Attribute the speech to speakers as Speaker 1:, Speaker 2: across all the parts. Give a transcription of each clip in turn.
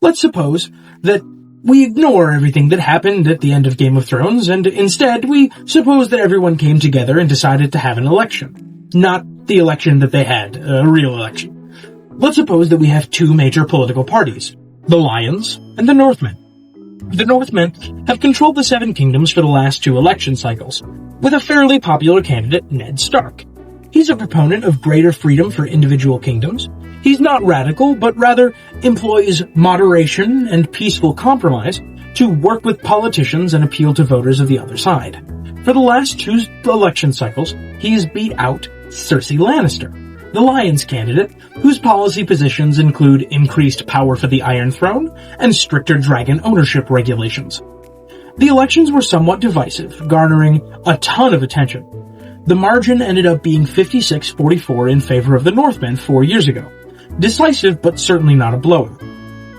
Speaker 1: Let's suppose that we ignore everything that happened at the end of Game of Thrones, and instead we suppose that everyone came together and decided to have an election. Not the election that they had, a real election. Let's suppose that we have two major political parties, the Lions and the Northmen. The Northmen have controlled the Seven Kingdoms for the last two election cycles, with a fairly popular candidate, Ned Stark. He's a proponent of greater freedom for individual kingdoms. He's not radical, but rather employs moderation and peaceful compromise to work with politicians and appeal to voters of the other side. For the last two election cycles, he's beat out Cersei Lannister, the Lions candidate, whose policy positions include increased power for the Iron Throne and stricter dragon ownership regulations. The elections were somewhat divisive, garnering a ton of attention. The margin ended up being 56-44 in favor of the Northmen 4 years ago. Decisive, but certainly not a blowout.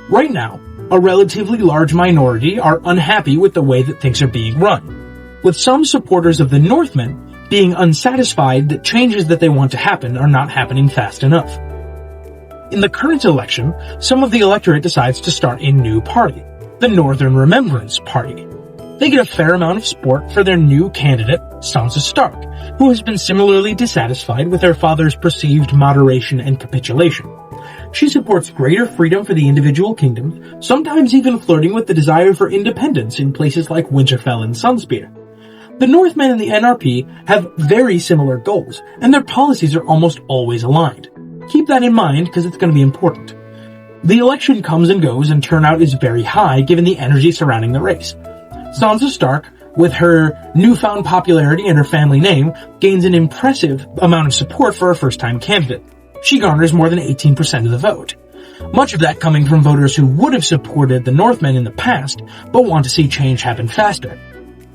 Speaker 1: Right now, a relatively large minority are unhappy with the way that things are being run, with some supporters of the Northmen being unsatisfied that changes that they want to happen are not happening fast enough. In the current election, some of the electorate decides to start a new party, the Northern Remembrance Party. They get a fair amount of support for their new candidate, Sansa Stark, who has been similarly dissatisfied with her father's perceived moderation and capitulation. She supports greater freedom for the individual kingdoms, sometimes even flirting with the desire for independence in places like Winterfell and Sunspear. The Northmen and the NRP have very similar goals, and their policies are almost always aligned. Keep that in mind because it's going to be important. The election comes and goes, and turnout is very high given the energy surrounding the race. Sansa Stark, with her newfound popularity and her family name, gains an impressive amount of support for a first-time candidate. She garners more than 18% of the vote. Much of that coming from voters who would have supported the Northmen in the past, but want to see change happen faster.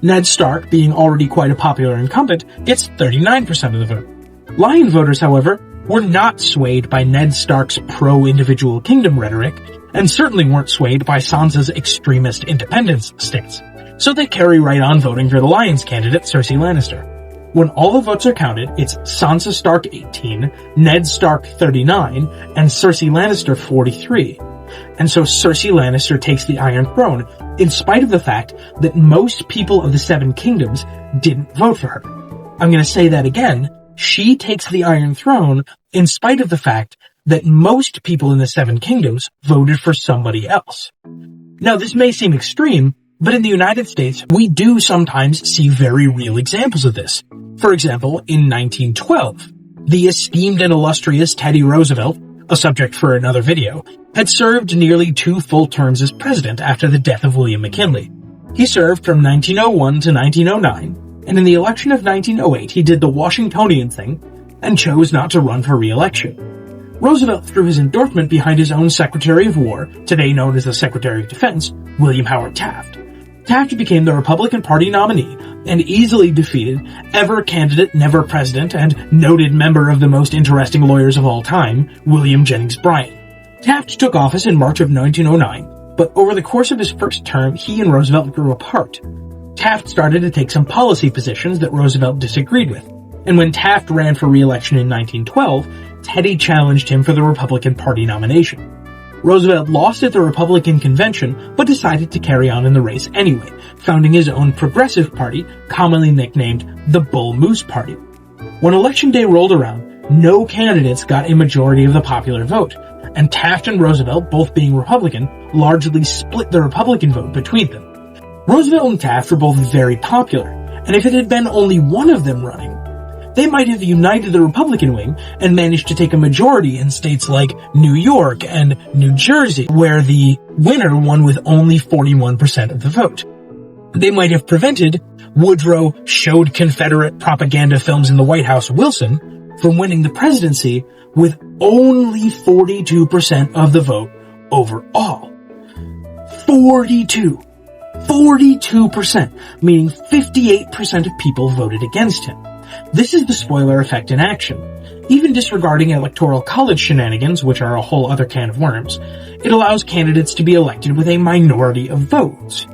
Speaker 1: Ned Stark, being already quite a popular incumbent, gets 39% of the vote. Lion voters, however, were not swayed by Ned Stark's pro-individual kingdom rhetoric, and certainly weren't swayed by Sansa's extremist independence stance. So they carry right on voting for the Lions candidate, Cersei Lannister. When all the votes are counted, it's Sansa Stark 18, Ned Stark 39, and Cersei Lannister 43. And so Cersei Lannister takes the Iron Throne, in spite of the fact that most people of the Seven Kingdoms didn't vote for her. I'm going to say that again. She takes the Iron Throne in spite of the fact that most people in the Seven Kingdoms voted for somebody else. Now, this may seem extreme, but in the United States, we do sometimes see very real examples of this. For example, in 1912, the esteemed and illustrious Teddy Roosevelt, a subject for another video, had served nearly 2 full terms as president after the death of William McKinley. He served from 1901 to 1909, and in the election of 1908 he did the Washingtonian thing and chose not to run for re-election. Roosevelt threw his endorsement behind his own Secretary of War, today known as the Secretary of Defense, William Howard Taft. Taft became the Republican Party nominee and easily defeated ever candidate, never president, and noted member of the most interesting lawyers of all time, William Jennings Bryan. Taft took office in March of 1909, but over the course of his first term, he and Roosevelt grew apart. Taft started to take some policy positions that Roosevelt disagreed with, and when Taft ran for re-election in 1912, Teddy challenged him for the Republican Party nomination. Roosevelt lost at the Republican convention, but decided to carry on in the race anyway, founding his own progressive party, commonly nicknamed the Bull Moose Party. When Election Day rolled around, no candidates got a majority of the popular vote, and Taft and Roosevelt, both being Republican, largely split the Republican vote between them. Roosevelt and Taft were both very popular, and if it had been only one of them running, they might have united the Republican wing and managed to take a majority in states like New York and New Jersey, where the winner won with only 41% of the vote. They might have prevented Woodrow showed Confederate propaganda films in the White House Wilson from winning the presidency with only 42% of the vote overall. 42%, meaning 58% of people voted against him. This is the spoiler effect in action. Even disregarding electoral college shenanigans, which are a whole other can of worms, it allows candidates to be elected with a minority of votes.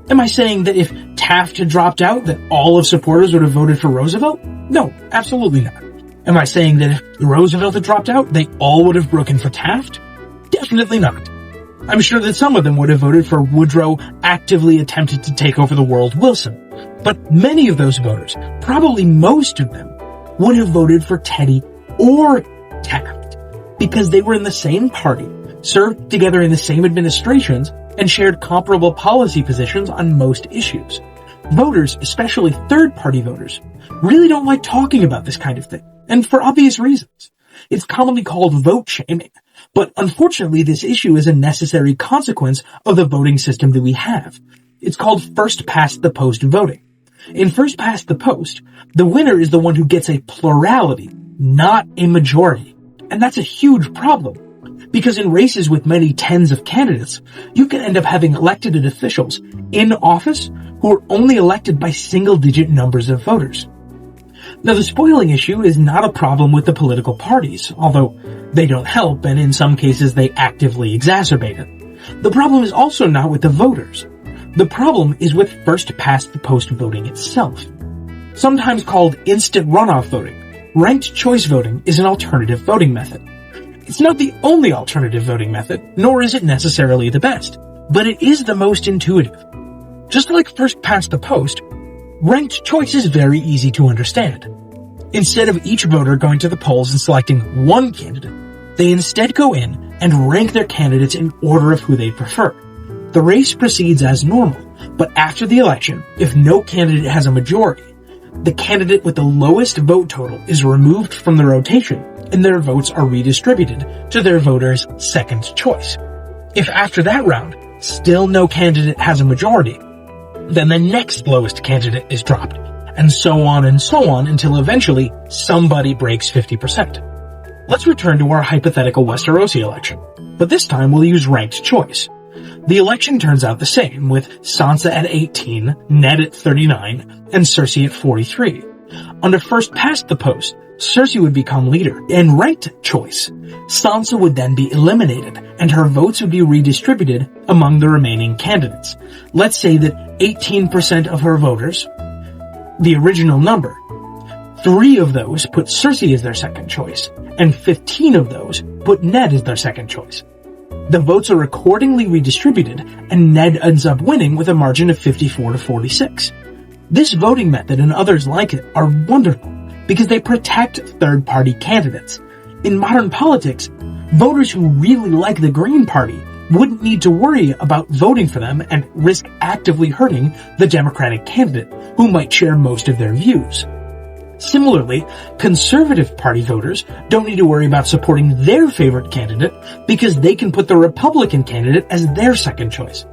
Speaker 1: Am I saying that if Taft had dropped out, that all of supporters would have voted for Roosevelt? No, absolutely not. Am I saying that if Roosevelt had dropped out, they all would have broken for Taft? Definitely not. I'm sure that some of them would have voted for Woodrow actively attempted to take over the world Wilson, but many of those voters, probably most of them, would have voted for Teddy or Taft, because they were in the same party, served together in the same administrations, and shared comparable policy positions on most issues. Voters, especially third-party voters, really don't like talking about this kind of thing, and for obvious reasons. It's commonly called vote shaming, but unfortunately this issue is a necessary consequence of the voting system that we have. It's called first-past-the-post voting. In first-past-the-post, the winner is the one who gets a plurality, not a majority. And that's a huge problem, because in races with many tens of candidates, you can end up having elected officials in office who are only elected by single-digit numbers of voters. Now, the spoiling issue is not a problem with the political parties, although they don't help, and in some cases they actively exacerbate it. The problem is also not with the voters. The problem is with first-past-the-post voting itself. Sometimes called instant runoff voting, ranked choice voting is an alternative voting method. It's not the only alternative voting method, nor is it necessarily the best, but it is the most intuitive. Just like first-past-the-post, ranked choice is very easy to understand. Instead of each voter going to the polls and selecting one candidate, they instead go in and rank their candidates in order of who they prefer. The race proceeds as normal, but after the election, if no candidate has a majority, the candidate with the lowest vote total is removed from the rotation and their votes are redistributed to their voters' second choice. If after that round, still no candidate has a majority, then the next lowest candidate is dropped, and so on until eventually somebody breaks 50%. Let's return to our hypothetical Westerosi election, but this time we'll use ranked choice. The election turns out the same, with Sansa at 18, Ned at 39, and Cersei at 43. Under first-past-the-post, Cersei would become leader. In ranked choice, Sansa would then be eliminated, and her votes would be redistributed among the remaining candidates. Let's say that 18% of her voters, the original number, 3 of those put Cersei as their second choice, and 15 of those put Ned as their second choice. The votes are accordingly redistributed, and Ned ends up winning with a margin of 54 to 46. This voting method and others like it are wonderful because they protect third-party candidates. In modern politics, voters who really like the Green Party wouldn't need to worry about voting for them and risk actively hurting the Democratic candidate, who might share most of their views. Similarly, Conservative Party voters don't need to worry about supporting their favorite candidate because they can put the Republican candidate as their second choice.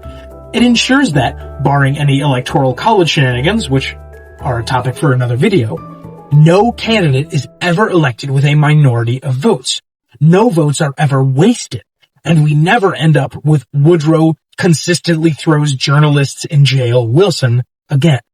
Speaker 1: It ensures that, barring any electoral college shenanigans, which are a topic for another video, no candidate is ever elected with a minority of votes. No votes are ever wasted, and we never end up with Woodrow consistently throws journalists in jail Wilson again.